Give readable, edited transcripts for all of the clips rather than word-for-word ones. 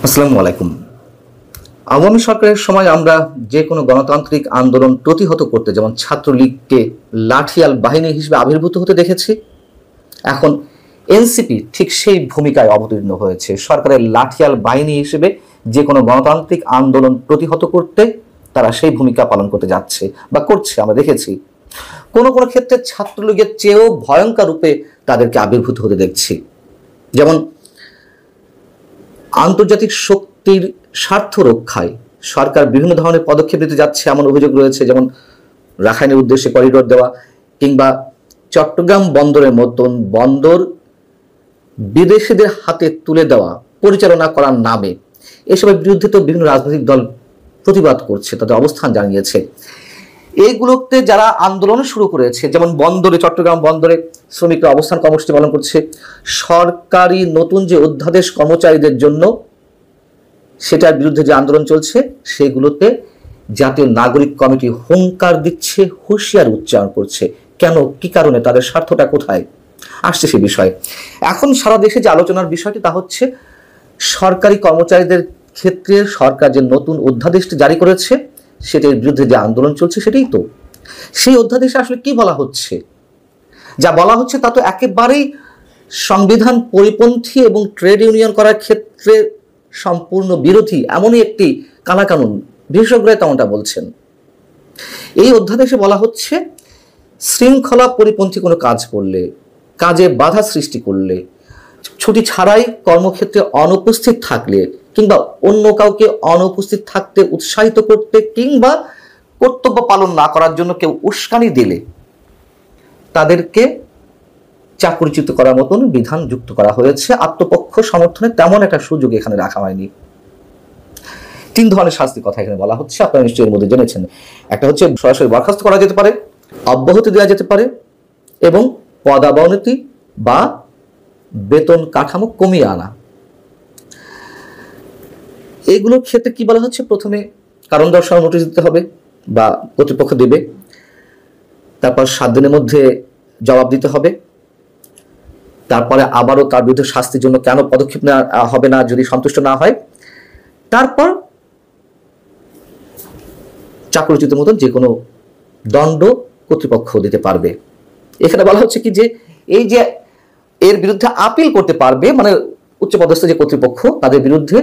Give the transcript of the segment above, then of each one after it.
আসসালামু আলাইকুম। আওয়ামী সরকারের সময় আমরা যে কোনো গণতান্ত্রিক আন্দোলন প্রতিহত করতে যেমন ছাত্রলীগকে লাঠিয়াল বাহিনী হিসেবে আবির্ভূত হতে দেখেছি, এখন এনসিপি ঠিক সেই ভূমিকায় অবতীর্ণ হয়েছে। সরকারের লাঠিয়াল বাহিনী হিসেবে যে কোনো গণতান্ত্রিক আন্দোলন প্রতিহত করতে তারা সেই ভূমিকা পালন করতে যাচ্ছে বা করছে, আমরা দেখেছি। কোনো কোনো ক্ষেত্রে ছাত্রলীগের চেয়েও ভয়ঙ্কর রূপে তাদেরকে আবির্ভূত হতে দেখছি। যেমন আন্তর্জাতিক শক্তির স্বার্থ রক্ষায় সরকার বিভিন্ন ধরনের পদক্ষেপ নিতে যাচ্ছে এমন অভিযোগ রয়েছে, যেমন রাখাইনের উদ্দেশ্যে করিডোর দেওয়া কিংবা চট্টগ্রাম বন্দরের মতন বন্দর বিদেশিদের হাতে তুলে দেওয়া পরিচালনা করার নামে। এসবের বিরুদ্ধে তো বিভিন্ন রাজনৈতিক দল প্রতিবাদ করছে, তাদের অবস্থান জানিয়েছে। এইগুলোতে যারা আন্দোলন শুরু করেছে, যেমন বন্দরে, চট্টগ্রাম বন্দরে শ্রমিকরা অবস্থান কর্মসূচি পালন করছে। সরকারি নতুন যে অধ্যাদেশ কর্মচারীদের জন্য, সেটার বিরুদ্ধে যে আন্দোলন চলছে, সেগুলোতে জাতীয় নাগরিক কমিটি হুঙ্কার দিচ্ছে, হুঁশিয়ার উচ্চারণ করছে। কেন, কি কারণে, তাদের স্বার্থটা কোথায় আসছে সে বিষয়ে এখন সারা দেশে যে আলোচনার বিষয়টি তা হচ্ছে সরকারি কর্মচারীদের ক্ষেত্রে সরকার যে নতুন অধ্যাদেশটি জারি করেছে সেটার বিরুদ্ধে যে আন্দোলন চলছে। সেটাই তো সেই অধ্যাদেশে আসলে কি বলা হচ্ছে? যা বলা হচ্ছে তা তো একেবারেই সংবিধান পরিপন্থী এবং ট্রেড ইউনিয়ন করার ক্ষেত্রে সম্পূর্ণ বিরোধী, এমনই একটি কালাকানুন। বিশেষজ্ঞরা তেমনটা বলছেন। এই অধ্যাদেশে বলা হচ্ছে শৃঙ্খলা পরিপন্থী কোনো কাজ করলে, কাজে বাধা সৃষ্টি করলে, ছুটি ছাড়াই কর্মক্ষেত্রে অনুপস্থিত থাকলে কিংবা অন্য কাউকে অনুপস্থিত থাকতে উৎসাহিত করতে কিংবা কর্তব্য পালন না করার জন্য কেউ উস্কানি দিলে তাদেরকে চাকরিচ্যুত করার মতন বিধান যুক্ত করা হয়েছে। আত্মপক্ষ সমর্থনে তেমন একটা সুযোগ এখানে রাখা হয়নি। 3 ধরনের শাস্তির কথা এখানে বলা হচ্ছে, আপনারা নিশ্চয়ই এর মধ্যে জেনেছেন। একটা হচ্ছে সরাসরি বরখাস্ত করা যেতে পারে, অব্যাহতি দেওয়া যেতে পারে এবং পদাবনতি বা বেতন কাঠামো কমিয়ে আনা। এইগুলোর ক্ষেত্রে কি বলা হচ্ছে? প্রথমে কারণ দর্শানোর নোটিশ দিতে হবে বা কর্তৃপক্ষ দেবে, তারপর 7 দিনের মধ্যে জবাব দিতে হবে, তারপরে আবারও তার বিরুদ্ধে শাস্তির জন্য কেন পদক্ষেপ নেওয়া হবে না যদি সন্তুষ্ট না হয়, তারপর চাকরিচ্যুতের মতন যে কোনো দণ্ড কর্তৃপক্ষ দিতে পারবে। এখানে বলা হচ্ছে কি যে এই যে এর বিরুদ্ধে আপিল করতে পারবে, মানে উচ্চপদস্থ যে কর্তৃপক্ষ তাদের বিরুদ্ধে,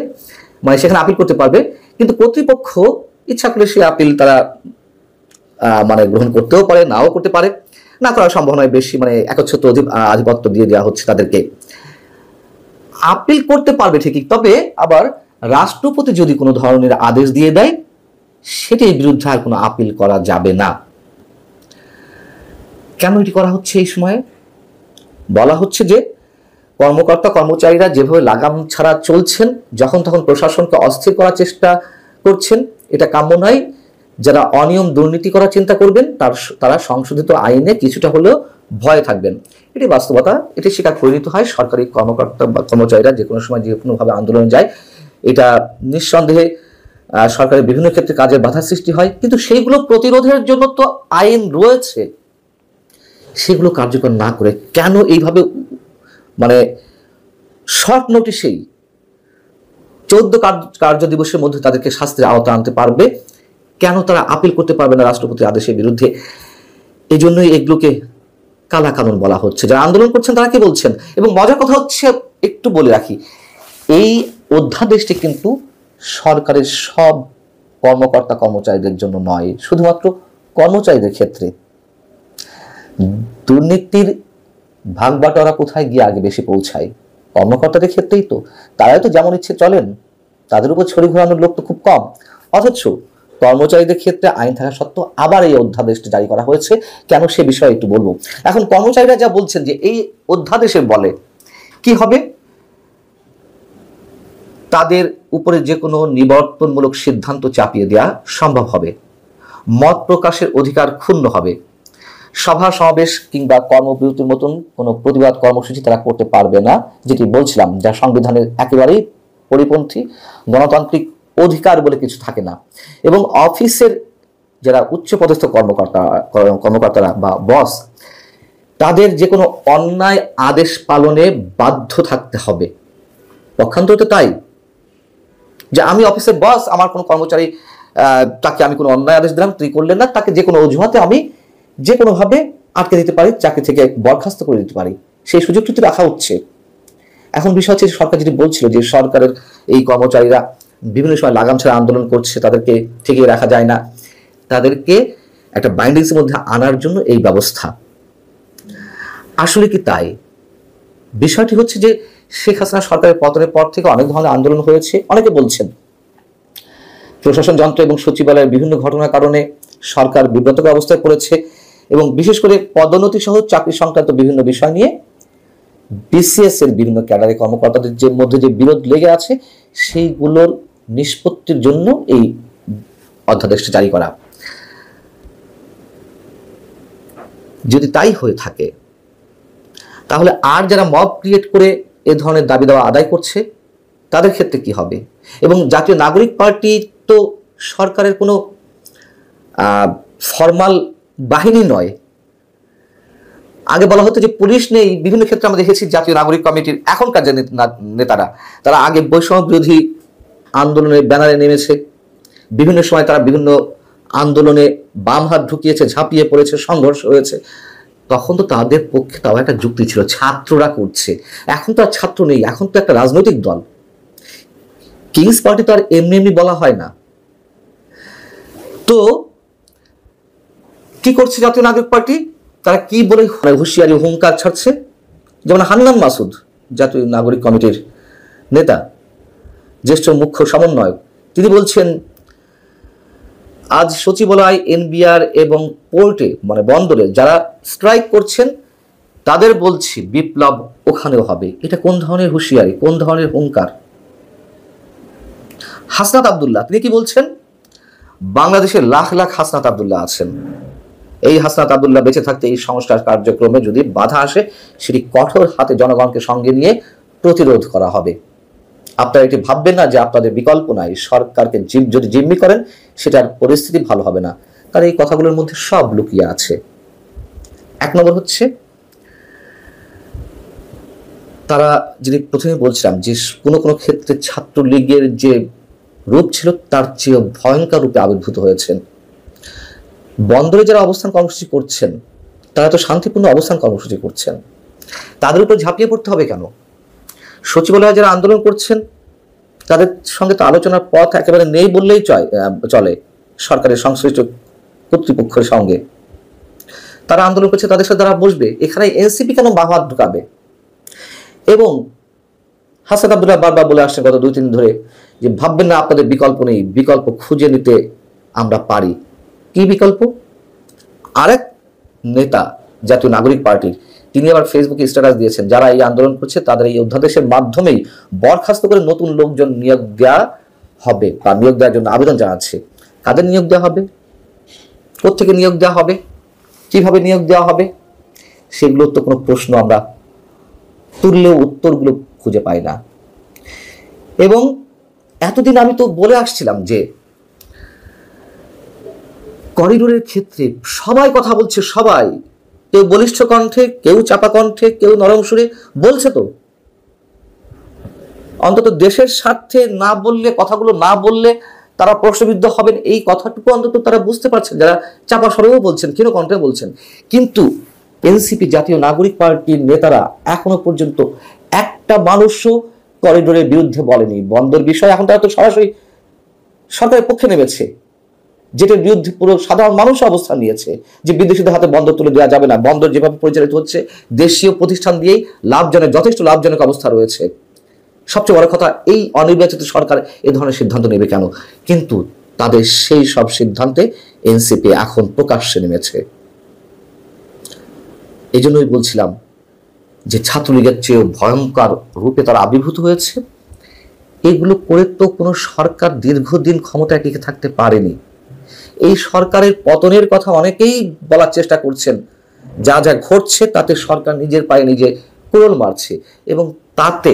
মানে সেখানে আপিল করতে পারবে, কিন্তু কর্তৃপক্ষ ইচ্ছা করলে সেই আপিল তারা মানে গ্রহণ করতেও পারে, নাও করতে পারে। না করার সম্ভাবনায় বেশি, মানে একচ্ছত্র আধিপত্য দিয়ে দেওয়া হচ্ছে তাদেরকে। আপিল করতে পারবে ঠিকই, তবে আবার রাষ্ট্রপতি যদি কোনো ধরনের আদেশ দিয়ে দেয় সেটির বিরুদ্ধে আর কোনো আপিল করা যাবে না। কেন এটি করা হচ্ছে? এই সময়ে বলা হচ্ছে যে কর্মকর্তা কর্মচারীরা যেভাবে লাগাম ছাড়া চলছেন, যখন তখন প্রশাসনকে অস্থির করার চেষ্টা করছেন, এটা কাম্য নয়। যারা অনিয়ম দুর্নীতি করার চিন্তা করবেন তারা সংশোধিত আইনে কিছুটা হলেও ভয় থাকবেন। এটি বাস্তবতা, এটি স্বীকার করে নিতে হয়। সরকারি কর্মকর্তা বা কর্মচারীরা যে কোনো সময় যে কোনোভাবে আন্দোলনে যায়, এটা নিঃসন্দেহে সরকারের বিভিন্ন ক্ষেত্রে কাজের বাধা সৃষ্টি হয়, কিন্তু সেইগুলো প্রতিরোধের জন্য তো আইন রয়েছে। সেগুলো কার্যকর না করে কেন এইভাবে মানে শর্ট নোটিশেই 14 কার্য দিবসের মধ্যে তাদেরকে শাস্তির আওতায় আনতে পারবে, কেন তারা আপিল করতে পারবে না রাষ্ট্রপতির আদেশের বিরুদ্ধে? এই জন্যই এগুলোকে কালা কানুন বলা হচ্ছে। যারা আন্দোলন করছেন তারা কি বলছেন? এবং মজার কথা হচ্ছে, একটু বলে রাখি, এই অধ্যাদেশটি কিন্তু সরকারের সব কর্মকর্তা কর্মচারীদের জন্য নয়, শুধুমাত্র কর্মচারীদের ক্ষেত্রে। দুর্নীতির ভাগ বাটোয়ারা কোথায় গিয়ে আগে বেশি পৌঁছায়? কর্মকর্তাদের ক্ষেত্রেই তো। তারাই তো যেমন ইচ্ছে চলেন, তাদের উপর ছড়ি ঘোরানোর লোক তো খুব কম। অথচ কর্মচারীদের ক্ষেত্রে আইন থাকা সত্ত্বেও আবার এই অধ্যাদেশটি জারি করা হয়েছে। কেন সে বিষয়ে একটু বলবো। এখন কর্মচারীরা যা বলছেন যে এই অধ্যাদেশের বলে কি হবে, তাদের উপরে যে কোনো নিবর্তনমূলক সিদ্ধান্ত চাপিয়ে দেওয়া সম্ভব হবে, মত প্রকাশের অধিকার ক্ষুণ্ণ হবে, সভা সমাবেশ কিংবা কর্মবিরতির মতন কোনো প্রতিবাদ কর্মসূচি তারা করতে পারবে না, যেটি বলছিলাম, যা সংবিধানের একেবারেই পরিপন্থী। গণতান্ত্রিক অধিকার বলে কিছু থাকে না। এবং অফিসের যারা উচ্চপদস্থ কর্মকর্তারা বা বস, তাদের যে কোনো অন্যায় আদেশ পালনে বাধ্য থাকতে হবে। পক্ষান্তরে তাই যে আমি অফিসের বস, আমার কোনো কর্মচারী তাকে আমি কোনো অন্যায় আদেশ দিলাম, তিনি করলেন না, তাকে যে কোনো অজুহাতে আমি যে কোনোভাবে আটকে দিতে পারি, চাকরি থেকে বরখাস্ত করে দিতে পারি, সেই সুযোগটি তো রাখা হচ্ছে। এখন বিষয় হচ্ছে সরকার যেটি বলছিল যে সরকারের এই কর্মচারীরা বিভিন্ন সময় লাগাম ছাড়া আন্দোলন করছে, তাদেরকে ঠেকিয়ে রাখা যায় না, তাদেরকে একটা বাইন্ডিংসের মধ্যে আনার জন্য এই ব্যবস্থা। আসলে কি তাই? বিষয়টি হচ্ছে যে শেখ হাসিনা সরকারের পতনের পর থেকে অনেক ধরনের আন্দোলন হয়েছে। অনেকে বলছেন প্রশাসন যন্ত্র এবং সচিবালয়ের বিভিন্ন ঘটনার কারণে সরকার বিব্রতকর অবস্থায় পড়েছে এবং বিশেষ করে পদোন্নতি সহ চাকরি সংক্রান্ত বিভিন্ন বিষয় নিয়ে বিসিএস এর বিভিন্ন ক্যাডারে কর্মকর্তাদের যে মধ্যে যে বিরোধ লেগে আছে সেইগুলোর নিষ্পত্তির জন্য এই অধ্যাদেশটি জারি করা। যদি তাই হয়ে থাকে তাহলে আর যারা মব ক্রিয়েট করে এ ধরনের দাবি দাওয়া আদায় করছে তাদের ক্ষেত্রে কি হবে? এবং জাতীয় নাগরিক পার্টি তো সরকারের কোনো ফর্মাল বাহিনী নয়। আগে বলা হতো যে পুলিশ নেই, বিভিন্ন ক্ষেত্রে আমরা দেখেছি জাতীয় নাগরিক কমিটির এখনকার যে নেতারা, তারা আগে বৈষম্য বিরোধী আন্দোলনের ব্যানারে নেমেছে, বিভিন্ন সময় তারা বিভিন্ন আন্দোলনে বাম হাত ঢুকিয়েছে, ঝাঁপিয়ে পড়েছে, সংঘর্ষ হয়েছে। তখন তো তাদের পক্ষে তাও একটা যুক্তি ছিল, ছাত্ররা করছে। এখন তো আর ছাত্র নেই, এখন তো একটা রাজনৈতিক দল। কিংস পার্টি তো আর এমনি এমনি বলা হয় না। তো কি করছে জাতীয় নাগরিক পার্টি? তারা কি বলে হুঁশিয়ারি হুঙ্কার ছাড়ছে? যেমন হান্নান মাসুদ, জাতীয় নাগরিক কমিটির নেতা, জ্যেষ্ঠ মুখ্য সমন্বয়ক, তিনি বলছেন আজ সচিবালয়, এনবিআর এবং পোর্টে মানে বন্দরে যারা স্ট্রাইক করছেন তাদের বলছি বিপ্লব ওখানেও হবে। এটা কোন ধরনের হুঁশিয়ারি, কোন ধরনের হুঙ্কার? হাসনাত আব্দুল্লাহ তিনি কি বলছেন? বাংলাদেশে লাখ লাখ হাসনাত আব্দুল্লাহ আছেন। এই হাসনাত আব্দুল্লাহ বেঁচে থাকতে এই সংস্কার কার্যক্রমে যদি বাধা আসে সেটি কঠোর হাতে জনগণকে সঙ্গে নিয়ে প্রতিরোধ করা হবে। আপনারা এটি ভাববেন না যে আপনাদের বিকল্প নাই, সরকারকে যদি জিম্মি করেন সেটার পরিস্থিতি ভালো হবে না। তার এই কথাগুলোর মধ্যে সব লুকিয়ে আছে। এক নম্বর হচ্ছে তারা যদি প্রথমে বলছিলাম যে কোনো কোনো ক্ষেত্রে ছাত্রলীগের যে রূপ ছিল তার চেয়ে ভয়ঙ্কর রূপে আবির্ভূত হয়েছেন। বন্দরে যারা অবস্থান কর্মসূচি করছেন তারা তো শান্তিপূর্ণ অবস্থান কর্মসূচি করছেন, তাদের উপর ঝাঁপিয়ে পড়তে হবে কেন? সচিবালয়ে যারা আন্দোলন করছেন তাদের সঙ্গে তো আলোচনার পথ একেবারে নেই বললেই চলে। সরকারের সংশ্লিষ্ট কর্তৃপক্ষের সঙ্গে তারা আন্দোলন করছে, তাদের সাথে তারা বসবে। এখানে এনসিপি কেন বাহাত ঢুকাবে? এবং হাসান আব্দুল্লাহ বারবার বলে আসছেন গত 2-3 দিন ধরে যে ভাববেন না আপনাদের বিকল্প নেই, বিকল্প খুঁজে নিতে আমরা পারি। কি বিকল্প? আরেক নেতা জাতীয় নাগরিক পার্টির তিনি আবার ফেসবুকে স্ট্যাটাস দিয়েছেন যারা এই আন্দোলন করছে তাদের এই অধ্যাদেশের মাধ্যমেই বরখাস্ত করে নতুন লোকজন নিয়োগ দেওয়া হবে বা নিয়োগ দেওয়ার জন্য আবেদন জানাচ্ছে। কাদের নিয়োগ দেওয়া হবে? কোত্থেকে নিয়োগ দেওয়া হবে? কিভাবে নিয়োগ দেওয়া হবে? সেগুলোর তো কোনো প্রশ্ন আমরা তুললেও উত্তরগুলো খুঁজে পাই না। এবং এতদিন আমি তো বলে আসছিলাম যে করিডোরের ক্ষেত্রে সবাই কথা বলছে, সবাই, কেউ বলিষ্ঠ কণ্ঠে, কেউ চাপা কণ্ঠে, কেউ নরম সুরে বলছে। তো অন্তত দেশের স্বার্থে না বললে, কথাগুলো না বললে তারা প্রশ্নবিদ্ধ হবেন, এই কথাটুকু অন্তত তারা বুঝতে পারছেন যারা চাপা স্বরেও বলছেন, ক্ষীণ কণ্ঠে বলছেন। কিন্তু এনসিপি জাতীয় নাগরিক পার্টির নেতারা এখনো পর্যন্ত একটা মানুষও করিডোরের বিরুদ্ধে বলেনি। বন্দর বিষয় এখন তারা তো সরাসরি সরকারের পক্ষে নেমেছে, যেটার বিরুদ্ধে পুরো সাধারণ মানুষ অবস্থান নিয়েছে যে বিদেশিদের হাতে বন্দর তুলে দেওয়া যাবে না। বন্দর যেভাবে পরিচালিত হচ্ছে দেশীয় প্রতিষ্ঠান দিয়েই লাভজনক, যথেষ্ট লাভজনক অবস্থা রয়েছে। সবচেয়ে বড় কথা, এই অনির্বাচিত সরকার এ ধরনের সিদ্ধান্ত নেবে কেন? কিন্তু তাদের সেই সব সিদ্ধান্তে এনসিপি এখন প্রকাশ্যে নেমেছে। এই জন্যই বলছিলাম যে ছাত্রলীগের চেয়েও ভয়ঙ্কর রূপে তারা আবির্ভূত হয়েছে। এগুলো করে তো কোনো সরকার দীর্ঘদিন ক্ষমতায় টিকে থাকতে পারেনি। এই সরকারের পতনের কথা অনেকেই বলার চেষ্টা করছেন। যা যা ঘটছে তাতে সরকার নিজের পায়ে নিজে কুড়োল মারছে এবং তাতে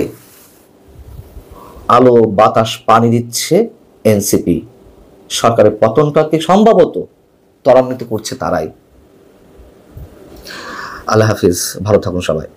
আলো বাতাস পানি দিচ্ছে এনসিপি। সরকারের পতনটাকে সম্ভবত ত্বরান্বিত করছে তারাই। আল্লাহ হাফিজ, ভালো থাকুন সবাই।